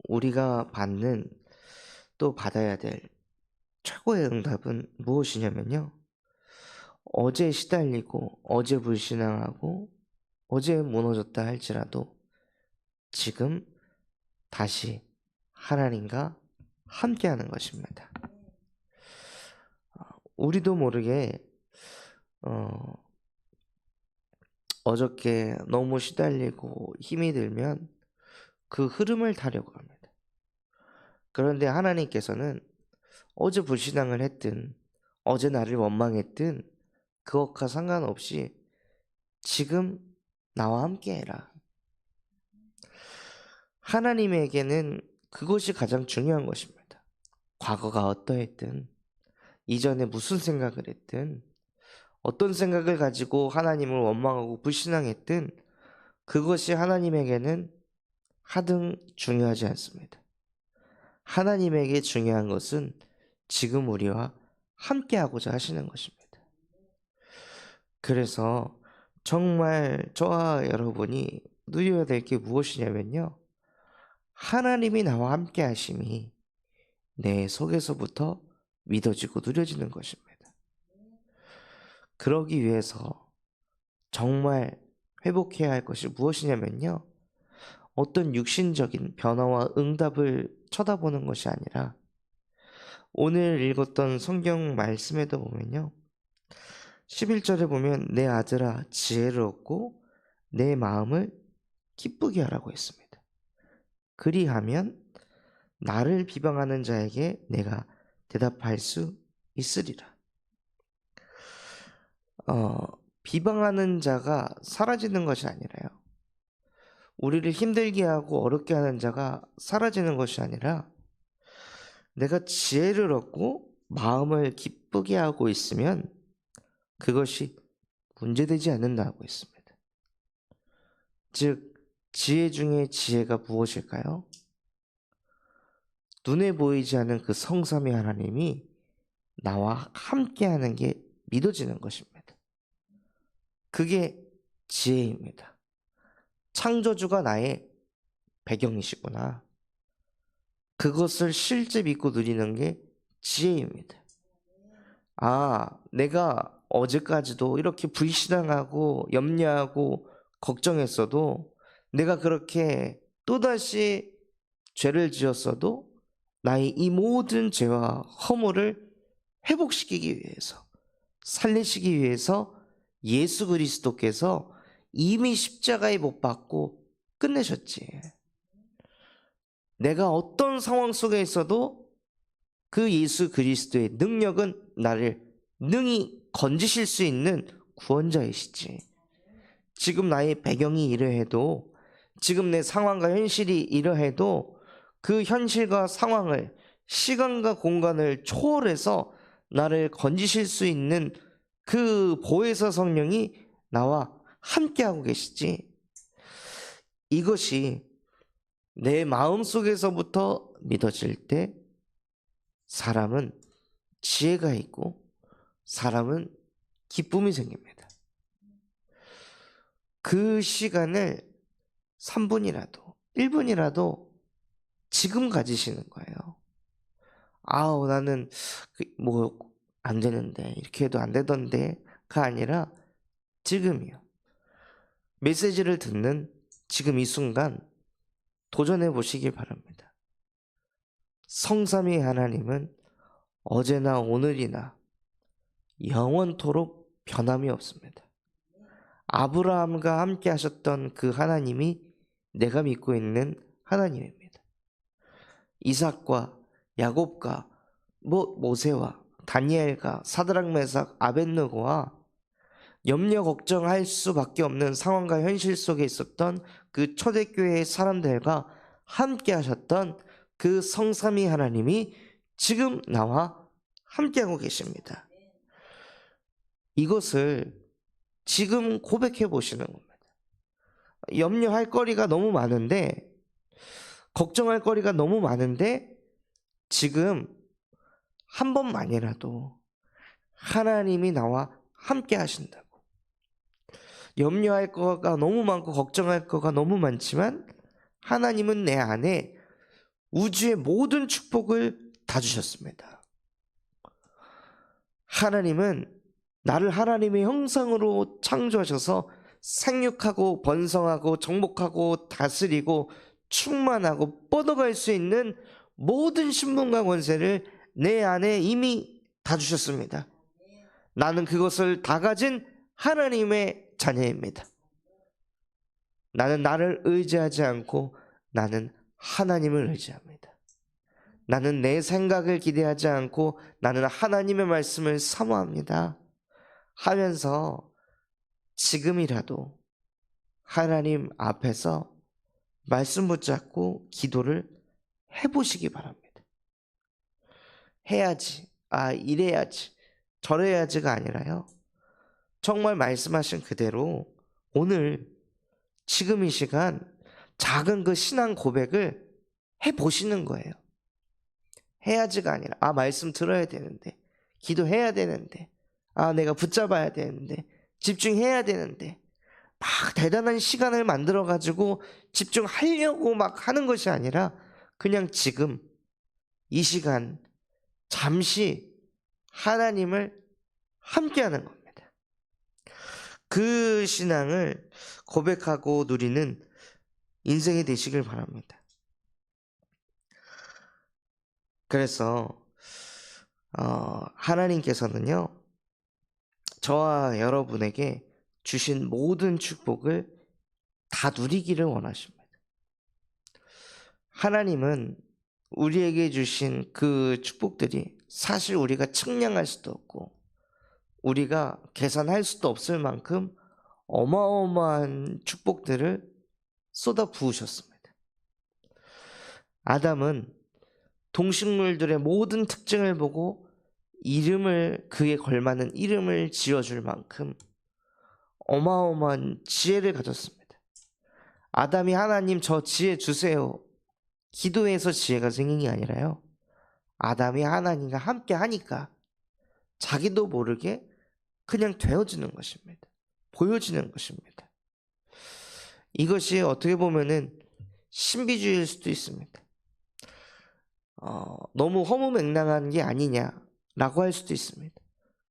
우리가 받는 또 받아야 될 최고의 응답은 무엇이냐면요. 어제 시달리고 어제 불신앙하고 어제 무너졌다 할지라도 지금 다시 하나님과 함께하는 것입니다. 우리도 모르게 어저께 너무 시달리고 힘이 들면 그 흐름을 타려고 합니다. 그런데 하나님께서는 어제 불신앙을 했든 어제 나를 원망했든 그것과 상관없이 지금 나와 함께해라. 하나님에게는 그것이 가장 중요한 것입니다. 과거가 어떠했든 이전에 무슨 생각을 했든 어떤 생각을 가지고 하나님을 원망하고 불신앙했든 그것이 하나님에게는 하등 중요하지 않습니다. 하나님에게 중요한 것은 지금 우리와 함께하고자 하시는 것입니다. 그래서 정말 저와 여러분이 누려야 될 게 무엇이냐면요. 하나님이 나와 함께 하심이 내 속에서부터 믿어지고 누려지는 것입니다. 그러기 위해서 정말 회복해야 할 것이 무엇이냐면요. 어떤 육신적인 변화와 응답을 쳐다보는 것이 아니라 오늘 읽었던 성경 말씀에도 보면요. 11절에 보면 내 아들아 지혜를 얻고 내 마음을 기쁘게 하라고 했습니다. 그리하면 나를 비방하는 자에게 내가 대답할 수 있으리라. 비방하는 자가 사라지는 것이 아니라요. 우리를 힘들게 하고 어렵게 하는 자가 사라지는 것이 아니라 내가 지혜를 얻고 마음을 기쁘게 하고 있으면 그것이 문제되지 않는다고 했습니다. 즉 지혜 중에 지혜가 무엇일까요? 눈에 보이지 않는 그 성삼위 하나님이 나와 함께하는 게 믿어지는 것입니다. 그게 지혜입니다. 창조주가 나의 배경이시구나. 그것을 실제 믿고 누리는 게 지혜입니다. 내가 어제까지도 이렇게 불신앙하고 염려하고 걱정했어도 내가 그렇게 또다시 죄를 지었어도 나의 이 모든 죄와 허물을 회복시키기 위해서 살리시기 위해서 예수 그리스도께서 이미 십자가에 못 박고 끝내셨지. 내가 어떤 상황 속에 있어도 그 예수 그리스도의 능력은 나를 능히 건지실 수 있는 구원자이시지. 지금 나의 배경이 이러해도 지금 내 상황과 현실이 이러해도 그 현실과 상황을 시간과 공간을 초월해서 나를 건지실 수 있는 그 보혜사 성령이 나와 함께하고 계시지. 이것이 내 마음속에서부터 믿어질 때 사람은 지혜가 있고 사람은 기쁨이 생깁니다. 그 시간을 3분이라도 1분이라도 지금 가지시는 거예요. 나는 안 되는데 이렇게 해도 안 되던데가 아니라 지금이요. 메시지를 듣는 지금 이 순간 도전해 보시길 바랍니다. 성삼위 하나님은 어제나 오늘이나 영원토록 변함이 없습니다. 아브라함과 함께 하셨던 그 하나님이 내가 믿고 있는 하나님입니다. 이삭과 야곱과 모세와 다니엘과 사드락 메삭 아벳느고와 염려 걱정할 수밖에 없는 상황과 현실 속에 있었던 그 초대교회의 사람들과 함께 하셨던 그 성삼위 하나님이 지금 나와 함께하고 계십니다. 이것을 지금 고백해 보시는 겁니다. 염려할 거리가 너무 많은데, 걱정할 거리가 너무 많은데 지금 한 번만이라도 하나님이 나와 함께 하신다고. 염려할 거가 너무 많고 걱정할 거가 너무 많지만 하나님은 내 안에 우주의 모든 축복을 다 주셨습니다. 하나님은 나를 하나님의 형상으로 창조하셔서 생육하고 번성하고 정복하고 다스리고 충만하고 뻗어갈 수 있는 모든 신분과 권세를 내 안에 이미 다 주셨습니다. 나는 그것을 다 가진 하나님의 자녀입니다. 나는 나를 의지하지 않고 나는 하나님을 의지합니다. 나는 내 생각을 기대하지 않고 나는 하나님의 말씀을 사모합니다 하면서 지금이라도 하나님 앞에서 말씀 붙잡고 기도를 해보시기 바랍니다. 해야지, 이래야지, 저래야지가 아니라요, 정말 말씀하신 그대로 오늘 지금 이 시간 작은 그 신앙 고백을 해보시는 거예요. 해야지가 아니라 말씀 들어야 되는데, 기도해야 되는데, 내가 붙잡아야 되는데, 집중해야 되는데, 막 대단한 시간을 만들어 가지고 집중하려고 막 하는 것이 아니라 그냥 지금 이 시간 잠시 하나님을 함께하는 겁니다. 그 신앙을 고백하고 누리는 인생이 되시길 바랍니다. 그래서 하나님께서는요, 저와 여러분에게 주신 모든 축복을 다 누리기를 원하십니다. 하나님은 우리에게 주신 그 축복들이 사실 우리가 측량할 수도 없고 우리가 계산할 수도 없을 만큼 어마어마한 축복들을 쏟아 부으셨습니다. 아담은 동식물들의 모든 특징을 보고 이름을, 그에 걸맞는 이름을 지어줄 만큼 어마어마한 지혜를 가졌습니다. 아담이 하나님 저 지혜 주세요 기도해서 지혜가 생긴 게 아니라요, 아담이 하나님과 함께 하니까 자기도 모르게 그냥 되어지는 것입니다. 보여지는 것입니다. 이것이 어떻게 보면은 신비주의일 수도 있습니다. 너무 허무맹랑한 게 아니냐라고 할 수도 있습니다.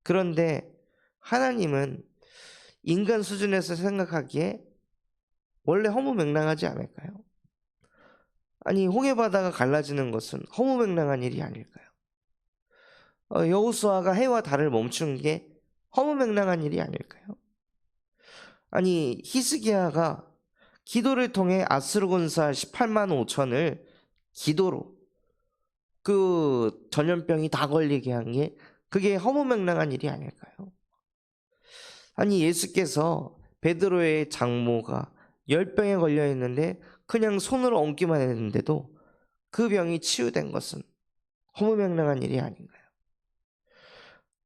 그런데 하나님은 인간 수준에서 생각하기에 원래 허무맹랑하지 않을까요? 아니, 홍해바다가 갈라지는 것은 허무맹랑한 일이 아닐까요? 여호수아가 해와 달을 멈춘 게 허무맹랑한 일이 아닐까요? 아니, 히스기야가 기도를 통해 아스르 군사 18만 5천을 기도로 그 전염병이 다 걸리게 한 게 그게 허무맹랑한 일이 아닐까요? 아니, 예수께서 베드로의 장모가 열병에 걸려 있는데 그냥 손으로 얹기만 했는데도 그 병이 치유된 것은 허무맹랑한 일이 아닌가요?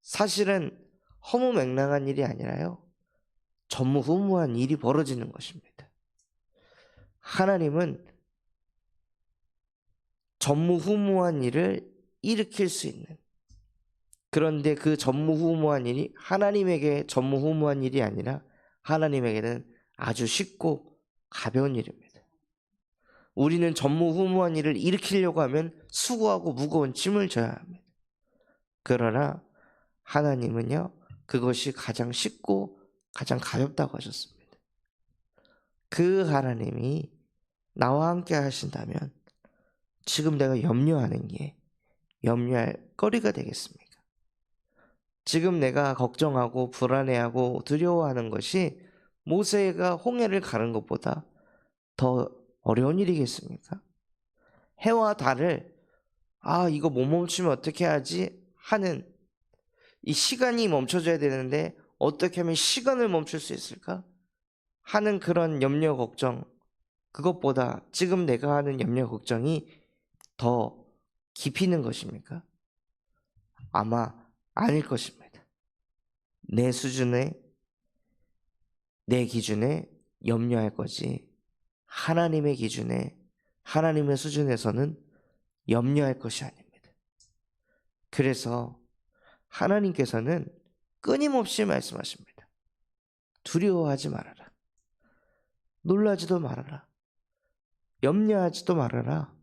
사실은 허무맹랑한 일이 아니라요, 전무후무한 일이 벌어지는 것입니다. 하나님은 전무후무한 일을 일으킬 수 있는, 그런데 그 전무후무한 일이 하나님에게 전무후무한 일이 아니라 하나님에게는 아주 쉽고 가벼운 일입니다. 우리는 전무후무한 일을 일으키려고 하면 수고하고 무거운 짐을 져야 합니다. 그러나 하나님은요, 그것이 가장 쉽고 가장 가볍다고 하셨습니다. 그 하나님이 나와 함께 하신다면 지금 내가 염려하는 게 염려할 거리가 되겠습니까? 지금 내가 걱정하고 불안해하고 두려워하는 것이 모세가 홍해를 가른 것보다 더 어려운 일이겠습니까? 해와 달을 이거 못 멈추면 어떻게 하지 하는, 이 시간이 멈춰져야 되는데 어떻게 하면 시간을 멈출 수 있을까 하는 그런 염려 걱정, 그것보다 지금 내가 하는 염려 걱정이 더 깊이는 것입니까? 아마 아닐 것입니다. 내 수준에, 내 기준에 염려할 거지 하나님의 기준에, 하나님의 수준에서는 염려할 것이 아닙니다. 그래서 하나님께서는 끊임없이 말씀하십니다. 두려워하지 말아라. 놀라지도 말아라. 염려하지도 말아라.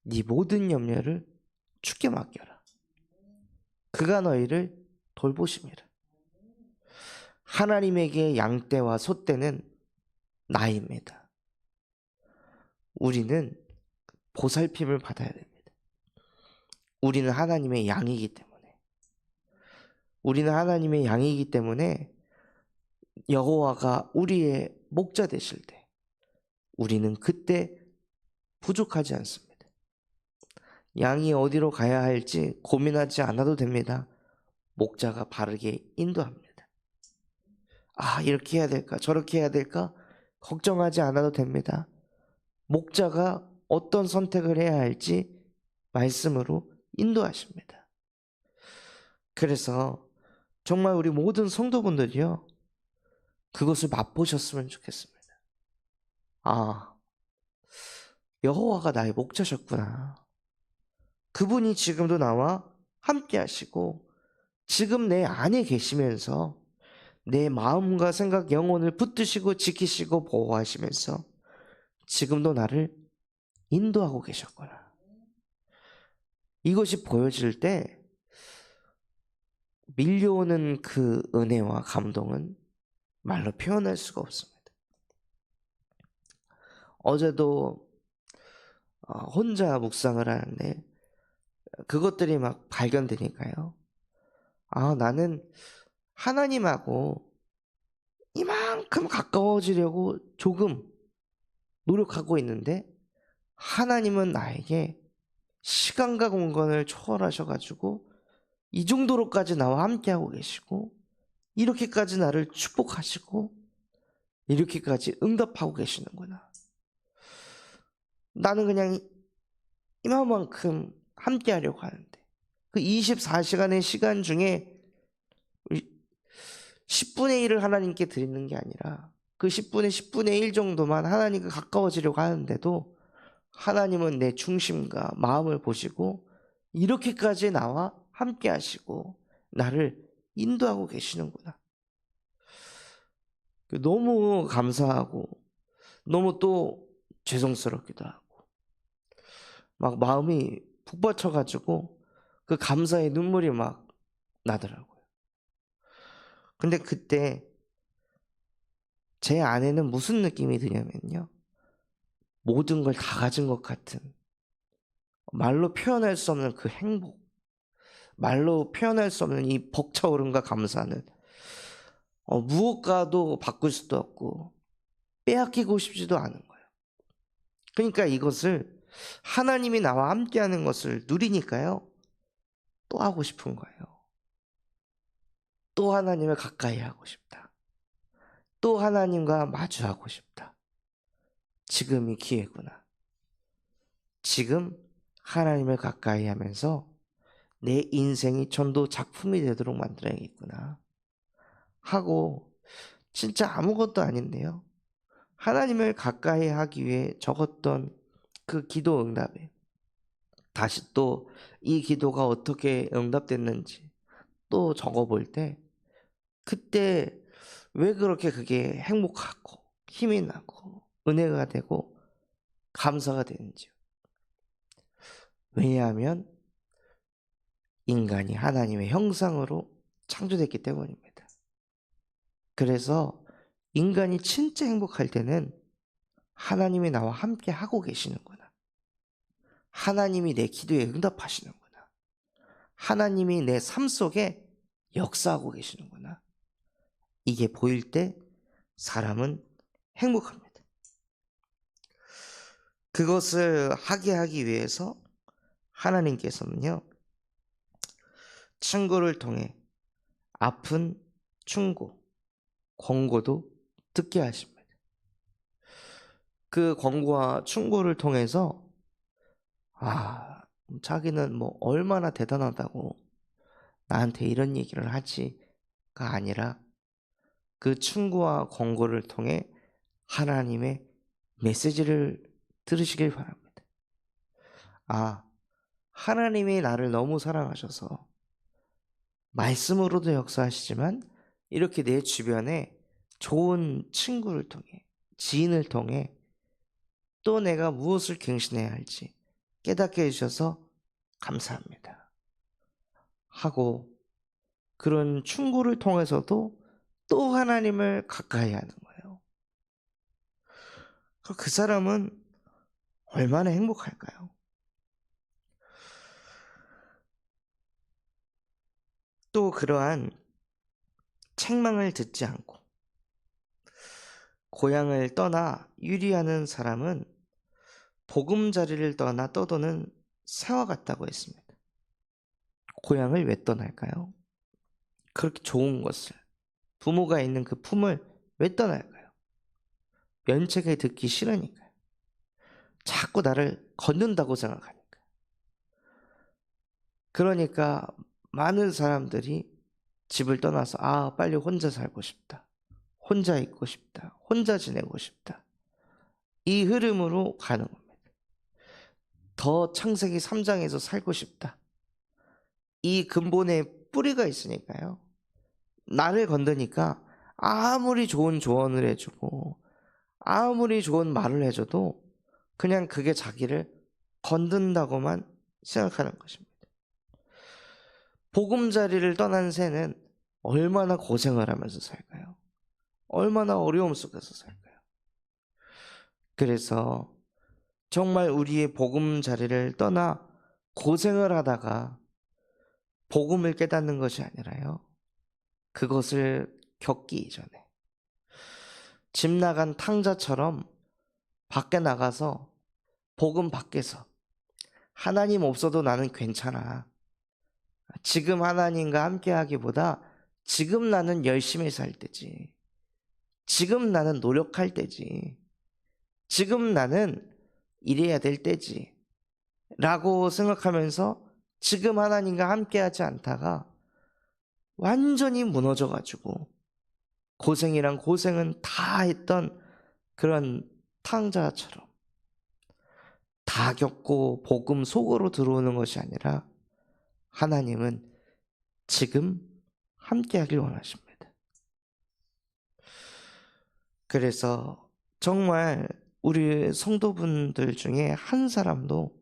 네 모든 염려를 주께 맡겨라. 그가 너희를 돌보심이라. 하나님에게 양떼와 소떼는 나입니다. 우리는 보살핌을 받아야 됩니다. 우리는 하나님의 양이기 때문에 여호와가 우리의 목자 되실 때 우리는 그때 부족하지 않습니다. 양이 어디로 가야 할지 고민하지 않아도 됩니다. 목자가 바르게 인도합니다. 이렇게 해야 될까? 저렇게 해야 될까? 걱정하지 않아도 됩니다. 목자가 어떤 선택을 해야 할지 말씀으로 인도하십니다. 그래서 정말 우리 모든 성도분들이요, 그것을 맛보셨으면 좋겠습니다. 여호와가 나의 목자셨구나. 그분이 지금도 나와 함께 하시고 지금 내 안에 계시면서 내 마음과 생각, 영혼을 붙드시고 지키시고 보호하시면서 지금도 나를 인도하고 계셨구나. 이것이 보여질 때 밀려오는 그 은혜와 감동은 말로 표현할 수가 없습니다. 어제도 혼자 묵상을 하는데 그것들이 막 발견되니까요. 나는 하나님하고 이만큼 가까워지려고 조금 노력하고 있는데 하나님은 나에게 시간과 공간을 초월하셔가지고 이 정도로까지 나와 함께하고 계시고 이렇게까지 나를 축복하시고 이렇게까지 응답하고 계시는구나. 나는 그냥 이만큼 함께하려고 하는데 그 24시간의 시간 중에 10분의 1을 하나님께 드리는 게 아니라 그 10분의 1 정도만 하나님과 가까워지려고 하는데도 하나님은 내 중심과 마음을 보시고 이렇게까지 나와 함께 하시고 나를 인도하고 계시는구나. 너무 감사하고 너무 또 죄송스럽기도 하고 막 마음이 북받쳐가지고 그 감사의 눈물이 막 나더라고요. 근데 그때 제 안에는 무슨 느낌이 드냐면요, 모든 걸 다 가진 것 같은, 말로 표현할 수 없는 그 행복, 말로 표현할 수 없는 이 벅차오름과 감사는 무엇과도 바꿀 수도 없고 빼앗기고 싶지도 않은 거예요. 그러니까 이것을 하나님이 나와 함께하는 것을 누리니까요, 또 하고 싶은 거예요. 또 하나님을 가까이 하고 싶다. 또 하나님과 마주하고 싶다. 지금이 기회구나. 지금 하나님을 가까이 하면서 내 인생이 전도 작품이 되도록 만들어야겠구나 하고, 진짜 아무것도 아닌데요, 하나님을 가까이 하기 위해 적었던 그 기도 응답에 다시 또 이 기도가 어떻게 응답됐는지 또 적어볼 때 그때 왜 그렇게 그게 행복하고 힘이 나고 은혜가 되고 감사가 되는지요. 왜냐하면 인간이 하나님의 형상으로 창조됐기 때문입니다. 그래서 인간이 진짜 행복할 때는 하나님이 나와 함께 하고 계시는구나. 하나님이 내 기도에 응답하시는구나. 하나님이 내 삶 속에 역사하고 계시는구나. 이게 보일 때 사람은 행복합니다. 그것을 하게 하기 위해서 하나님께서는요, 충고를 통해 아픈 충고, 권고도 듣게 하십니다. 그 권고와 충고를 통해서 자기는 뭐 얼마나 대단하다고 나한테 이런 얘기를 하지가 아니라 그 충고와 권고를 통해 하나님의 메시지를 들으시길 바랍니다. 하나님이 나를 너무 사랑하셔서 말씀으로도 역사하시지만 이렇게 내 주변에 좋은 친구를 통해, 지인을 통해 또 내가 무엇을 갱신해야 할지 깨닫게 해주셔서 감사합니다 하고, 그런 충고를 통해서도 또 하나님을 가까이 하는 거예요. 그 사람은 얼마나 행복할까요? 또 그러한 책망을 듣지 않고 고향을 떠나 유리하는 사람은 보금자리를 떠나 떠도는 새와 같다고 했습니다. 고향을 왜 떠날까요? 그렇게 좋은 것을, 부모가 있는 그 품을 왜 떠날까요? 면책에 듣기 싫으니까요. 자꾸 나를 걷는다고 생각하니까. 그러니까 많은 사람들이 집을 떠나서 빨리 혼자 살고 싶다, 혼자 있고 싶다, 혼자 지내고 싶다, 이 흐름으로 가는 겁니다. 더 창세기 3장에서 살고 싶다, 이 근본에 뿌리가 있으니까요. 나를 건드니까 아무리 좋은 조언을 해주고 아무리 좋은 말을 해줘도 그냥 그게 자기를 건든다고만 생각하는 것입니다. 보금자리를 떠난 새는 얼마나 고생을 하면서 살까요? 얼마나 어려움 속에서 살까요? 그래서 정말 우리의 보금자리를 떠나 고생을 하다가 복음을 깨닫는 것이 아니라요, 그것을 겪기 이전에 집 나간 탕자처럼 밖에 나가서 복음 밖에서 하나님 없어도 나는 괜찮아, 지금 하나님과 함께 하기보다 지금 나는 열심히 살 때지, 지금 나는 노력할 때지, 지금 나는 이래야 될 때지 라고 생각하면서 지금 하나님과 함께 하지 않다가 완전히 무너져가지고 고생이란 고생은 다 했던 그런 탕자처럼 다 겪고 복음 속으로 들어오는 것이 아니라 하나님은 지금 함께 하길 원하십니다. 그래서 정말 우리 성도분들 중에 한 사람도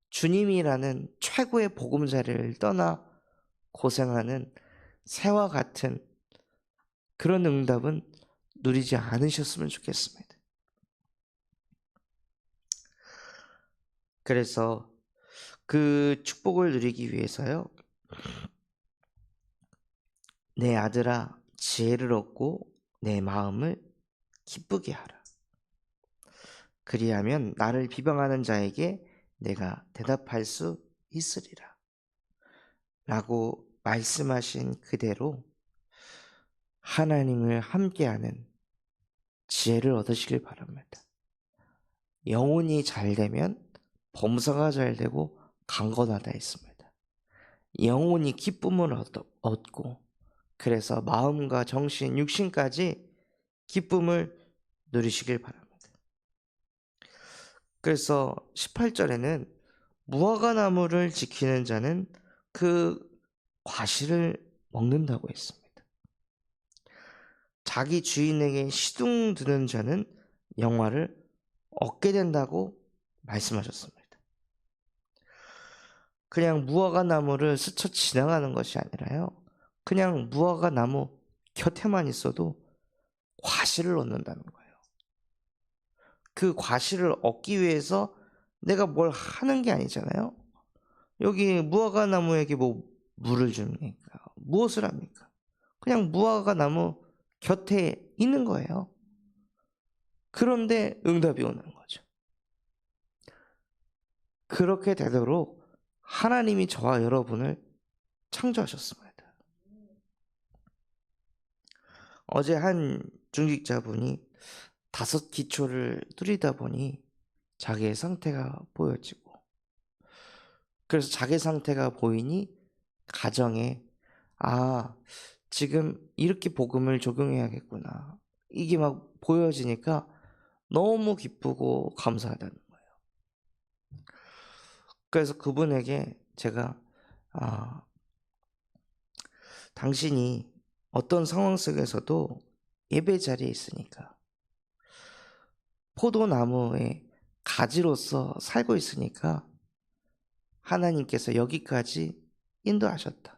주님이라는 최고의 보금자리를 떠나 고생하는 새와 같은 그런 응답은 누리지 않으셨으면 좋겠습니다. 그래서 그 축복을 누리기 위해서요, 내 아들아 지혜를 얻고 내 마음을 기쁘게 하라. 그리하면 나를 비방하는 자에게 내가 대답할 수 있으리라 라고 말씀하신 그대로 하나님을 함께하는 지혜를 얻으시길 바랍니다. 영혼이 잘 되면 범사가 잘 되고 강건하다 했습니다. 영혼이 기쁨을 얻고 그래서 마음과 정신, 육신까지 기쁨을 누리시길 바랍니다. 그래서 18절에는 무화과나무를 지키는 자는 그 과실을 먹는다고 했습니다. 자기 주인에게 시둥드는 자는 영화를 얻게 된다고 말씀하셨습니다. 그냥 무화과나무를 스쳐 지나가는 것이 아니라요, 그냥 무화과나무 곁에만 있어도 과실을 얻는다는 거예요. 그 과실을 얻기 위해서 내가 뭘 하는 게 아니잖아요. 여기 무화과나무에게 뭐 물을 줍니까? 무엇을 합니까? 그냥 무화과나무 곁에 있는 거예요. 그런데 응답이 오는 거죠. 그렇게 되도록 하나님이 저와 여러분을 창조하셨습니다. 어제 한 중직자분이 5기초를 뚫리다 보니 자기의 상태가 보여지고, 그래서 자기 상태가 보이니 가정에 지금 이렇게 복음을 적용해야겠구나, 이게 막 보여지니까 너무 기쁘고 감사하다는 거예요. 그래서 그분에게 제가 당신이 어떤 상황 속에서도 예배 자리에 있으니까 포도나무의 가지로서 살고 있으니까 하나님께서 여기까지 인도하셨다.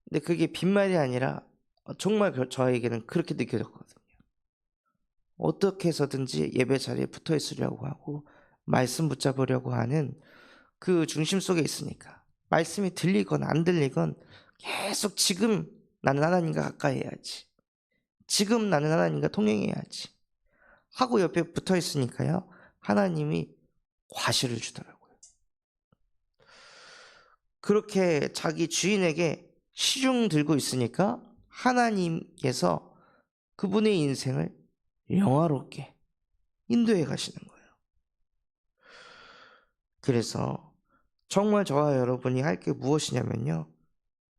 근데 그게 빈말이 아니라 정말 저에게는 그렇게 느껴졌거든요. 어떻게 해서든지 예배 자리에 붙어 있으려고 하고 말씀 붙잡으려고 하는 그 중심 속에 있으니까 말씀이 들리건 안 들리건 계속 지금 나는 하나님과 가까이 해야지, 지금 나는 하나님과 통행해야지 하고 옆에 붙어 있으니까요, 하나님이 과실을 주더라고요. 그렇게 자기 주인에게 시중 들고 있으니까 하나님께서 그분의 인생을 영화롭게 인도해 가시는 거예요. 그래서 정말 저와 여러분이 할 게 무엇이냐면요,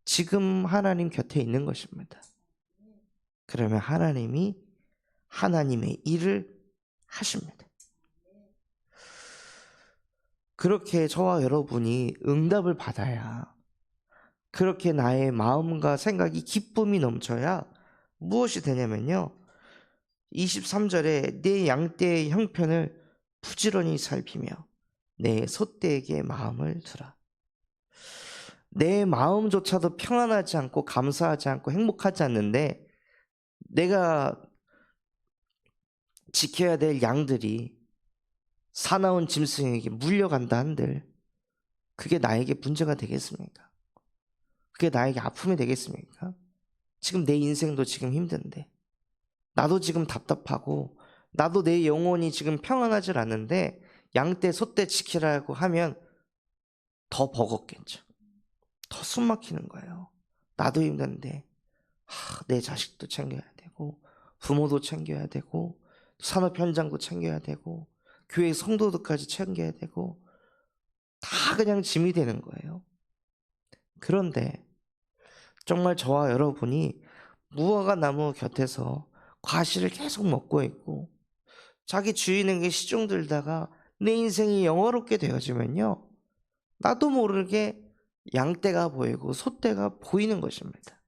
지금 하나님 곁에 있는 것입니다. 그러면 하나님이 하나님의 일을 하십니다. 그렇게 저와 여러분이 응답을 받아야, 그렇게 나의 마음과 생각이 기쁨이 넘쳐야 무엇이 되냐면요, 23절에 내 양떼의 형편을 부지런히 살피며 내 소떼에게 마음을 두라. 내 마음조차도 평안하지 않고 감사하지 않고 행복하지 않는데 내가 지켜야 될 양들이 사나운 짐승에게 물려간다 한들 그게 나에게 문제가 되겠습니까? 그게 나에게 아픔이 되겠습니까? 지금 내 인생도 지금 힘든데, 나도 지금 답답하고, 나도 내 영혼이 지금 평안하지 않는데 양떼 소떼 지키라고 하면 더 버겁겠죠. 더 숨막히는 거예요. 나도 힘든데 내 자식도 챙겨야 되고, 부모도 챙겨야 되고, 산업 현장도 챙겨야 되고, 교회 성도들까지 챙겨야 되고, 다 그냥 짐이 되는 거예요. 그런데 정말 저와 여러분이 무화과 나무 곁에서 과실을 계속 먹고 있고 자기 주인에게 시중 들다가 내 인생이 영화롭게 되어지면요, 나도 모르게 양떼가 보이고 소떼가 보이는 것입니다.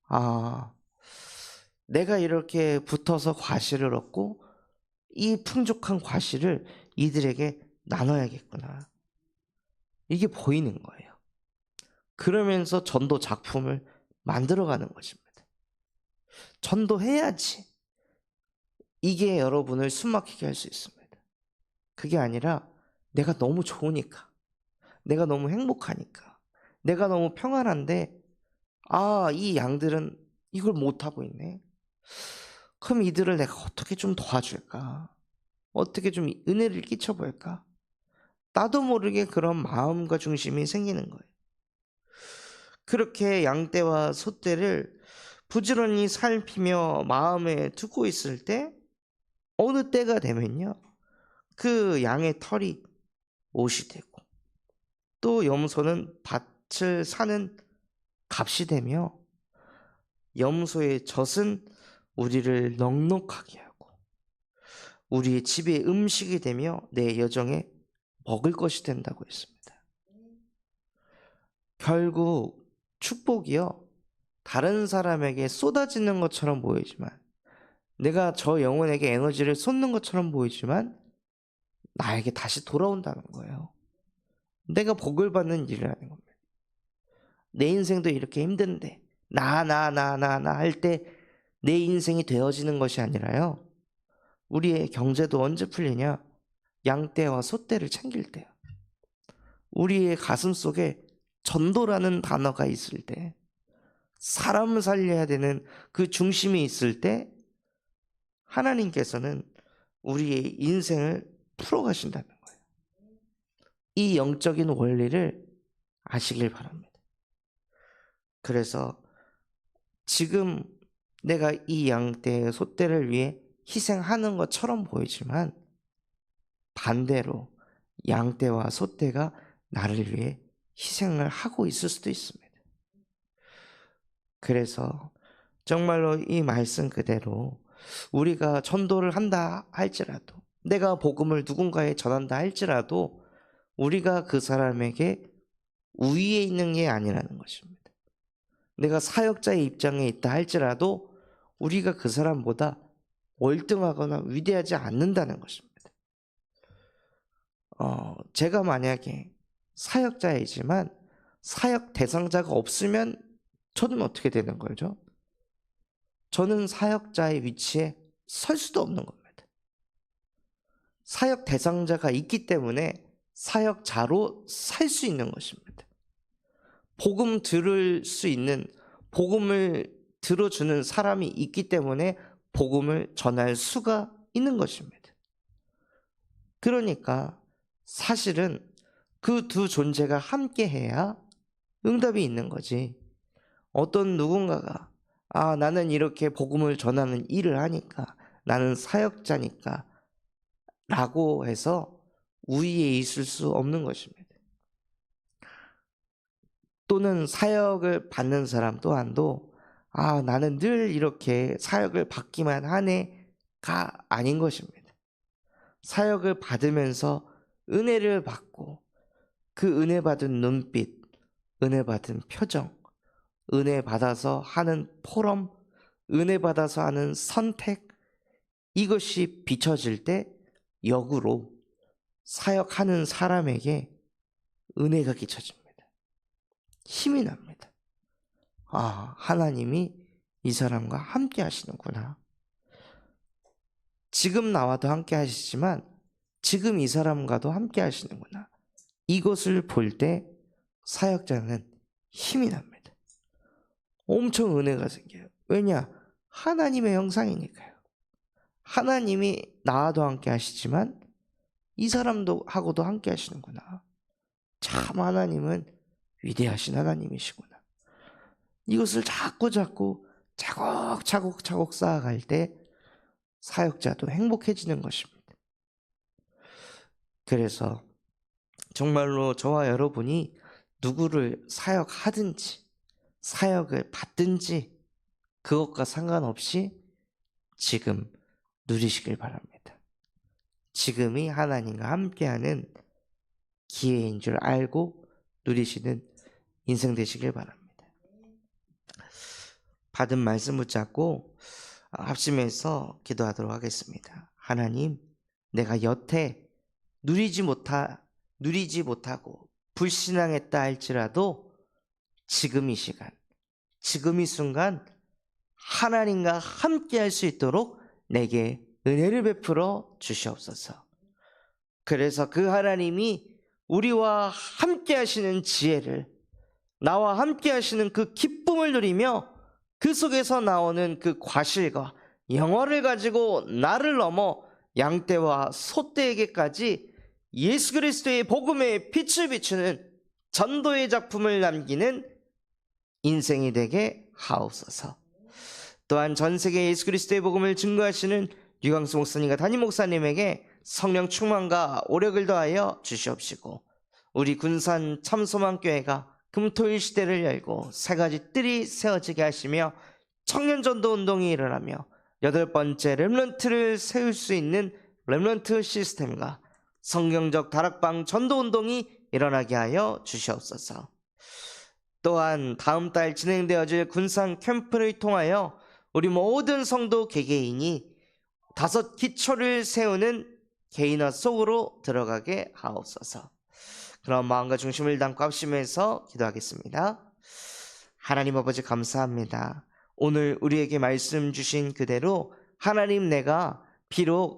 아, 내가 이렇게 붙어서 과실을 얻고 이 풍족한 과실을 이들에게 나눠야겠구나, 이게 보이는 거예요. 그러면서 전도 작품을 만들어가는 것입니다. 전도해야지 이게 여러분을 숨막히게 할 수 있습니다. 그게 아니라 내가 너무 좋으니까, 내가 너무 행복하니까, 내가 너무 평안한데 이 양들은 이걸 못하고 있네. 그럼 이들을 내가 어떻게 좀 도와줄까? 어떻게 좀 은혜를 끼쳐볼까? 나도 모르게 그런 마음과 중심이 생기는 거예요. 그렇게 양떼와 소떼를 부지런히 살피며 마음에 두고 있을 때 어느 때가 되면요, 그 양의 털이 옷이 되고 또 염소는 밭을 사는 값이 되며 염소의 젖은 우리를 넉넉하게 하고 우리의 집의 음식이 되며 내 여정에 먹을 것이 된다고 했습니다. 결국 축복이요, 다른 사람에게 쏟아지는 것처럼 보이지만, 내가 저 영혼에게 에너지를 쏟는 것처럼 보이지만 나에게 다시 돌아온다는 거예요. 내가 복을 받는 일을 하는 겁니다. 내 인생도 이렇게 힘든데 나 할 때 내 인생이 되어지는 것이 아니라요, 우리의 경제도 언제 풀리냐? 양떼와 소떼를 챙길 때요. 우리의 가슴 속에 전도라는 단어가 있을 때, 사람 살려야 되는 그 중심이 있을 때 하나님께서는 우리의 인생을 풀어가신다는 거예요. 이 영적인 원리를 아시길 바랍니다. 그래서 지금 내가 이 양떼, 소떼를 위해 희생하는 것처럼 보이지만 반대로 양떼와 소떼가 나를 위해 희생을 하고 있을 수도 있습니다. 그래서 정말로 이 말씀 그대로 우리가 전도를 한다 할지라도, 내가 복음을 누군가에 전한다 할지라도 우리가 그 사람에게 우위에 있는 게 아니라는 것입니다. 내가 사역자의 입장에 있다 할지라도 우리가 그 사람보다 월등하거나 위대하지 않는다는 것입니다. 제가 만약에 사역자이지만 사역 대상자가 없으면 저는 어떻게 되는 거죠? 저는 사역자의 위치에 설 수도 없는 겁니다. 사역 대상자가 있기 때문에 사역자로 살 수 있는 것입니다. 복음 들을 수 있는, 복음을 들어주는 사람이 있기 때문에 복음을 전할 수가 있는 것입니다. 그러니까 사실은 그 두 존재가 함께해야 응답이 있는 거지. 어떤 누군가가 나는 이렇게 복음을 전하는 일을 하니까, 나는 사역자니까 라고 해서 우위에 있을 수 없는 것입니다. 또는 사역을 받는 사람 또한도 나는 늘 이렇게 사역을 받기만 하네가 아닌 것입니다. 사역을 받으면서 은혜를 받고 그 은혜 받은 눈빛, 은혜 받은 표정, 은혜 받아서 하는 포럼, 은혜 받아서 하는 선택, 이것이 비춰질 때 역으로 사역하는 사람에게 은혜가 끼쳐집니다. 힘이 납니다. 하나님이 이 사람과 함께 하시는구나. 지금 나와도 함께 하시지만 지금 이 사람과도 함께 하시는구나. 이것을 볼 때 사역자는 힘이 납니다. 엄청 은혜가 생겨요. 왜냐? 하나님의 형상이니까요. 하나님이 나와도 함께 하시지만 이 사람도 하고도 함께 하시는구나. 참 하나님은 위대하신 하나님이시구나. 이것을 자꾸 차곡차곡 쌓아갈 때 사역자도 행복해지는 것입니다. 그래서 정말로 저와 여러분이 누구를 사역하든지 사역을 받든지 그것과 상관없이 지금 누리시길 바랍니다. 지금이 하나님과 함께하는 기회인 줄 알고 누리시는 인생 되시길 바랍니다. 받은 말씀 붙잡고 합심해서 기도하도록 하겠습니다. 하나님, 내가 여태 누리지 못하고 불신앙했다 할지라도 지금 이 시간, 지금 이 순간 하나님과 함께 할 수 있도록 내게 은혜를 베풀어 주시옵소서. 그래서 그 하나님이 우리와 함께 하시는 지혜를, 나와 함께 하시는 그 기쁨을 누리며 그 속에서 나오는 그 과실과 영화를 가지고 나를 넘어 양떼와 소떼에게까지 예수 그리스도의 복음의 빛을 비추는 전도의 작품을 남기는 인생이 되게 하옵소서. 또한 전 세계 예수 그리스도의 복음을 증거하시는 류광수 목사님과 담임 목사님에게 성령 충만과 오력을 더하여 주시옵시고, 우리 군산 참소망교회가 금토일 시대를 열고 세 가지 뜰이 세워지게 하시며 청년전도 운동이 일어나며 8번째 렘넌트를 세울 수 있는 렘넌트 시스템과 성경적 다락방 전도운동이 일어나게 하여 주시옵소서. 또한 다음 달 진행되어질 군산 캠프를 통하여 우리 모든 성도 개개인이 5 기초를 세우는 개인화 속으로 들어가게 하옵소서. 그런 마음과 중심을 담고 합심해서 기도하겠습니다. 하나님 아버지 감사합니다. 오늘 우리에게 말씀 주신 그대로 하나님, 내가 비록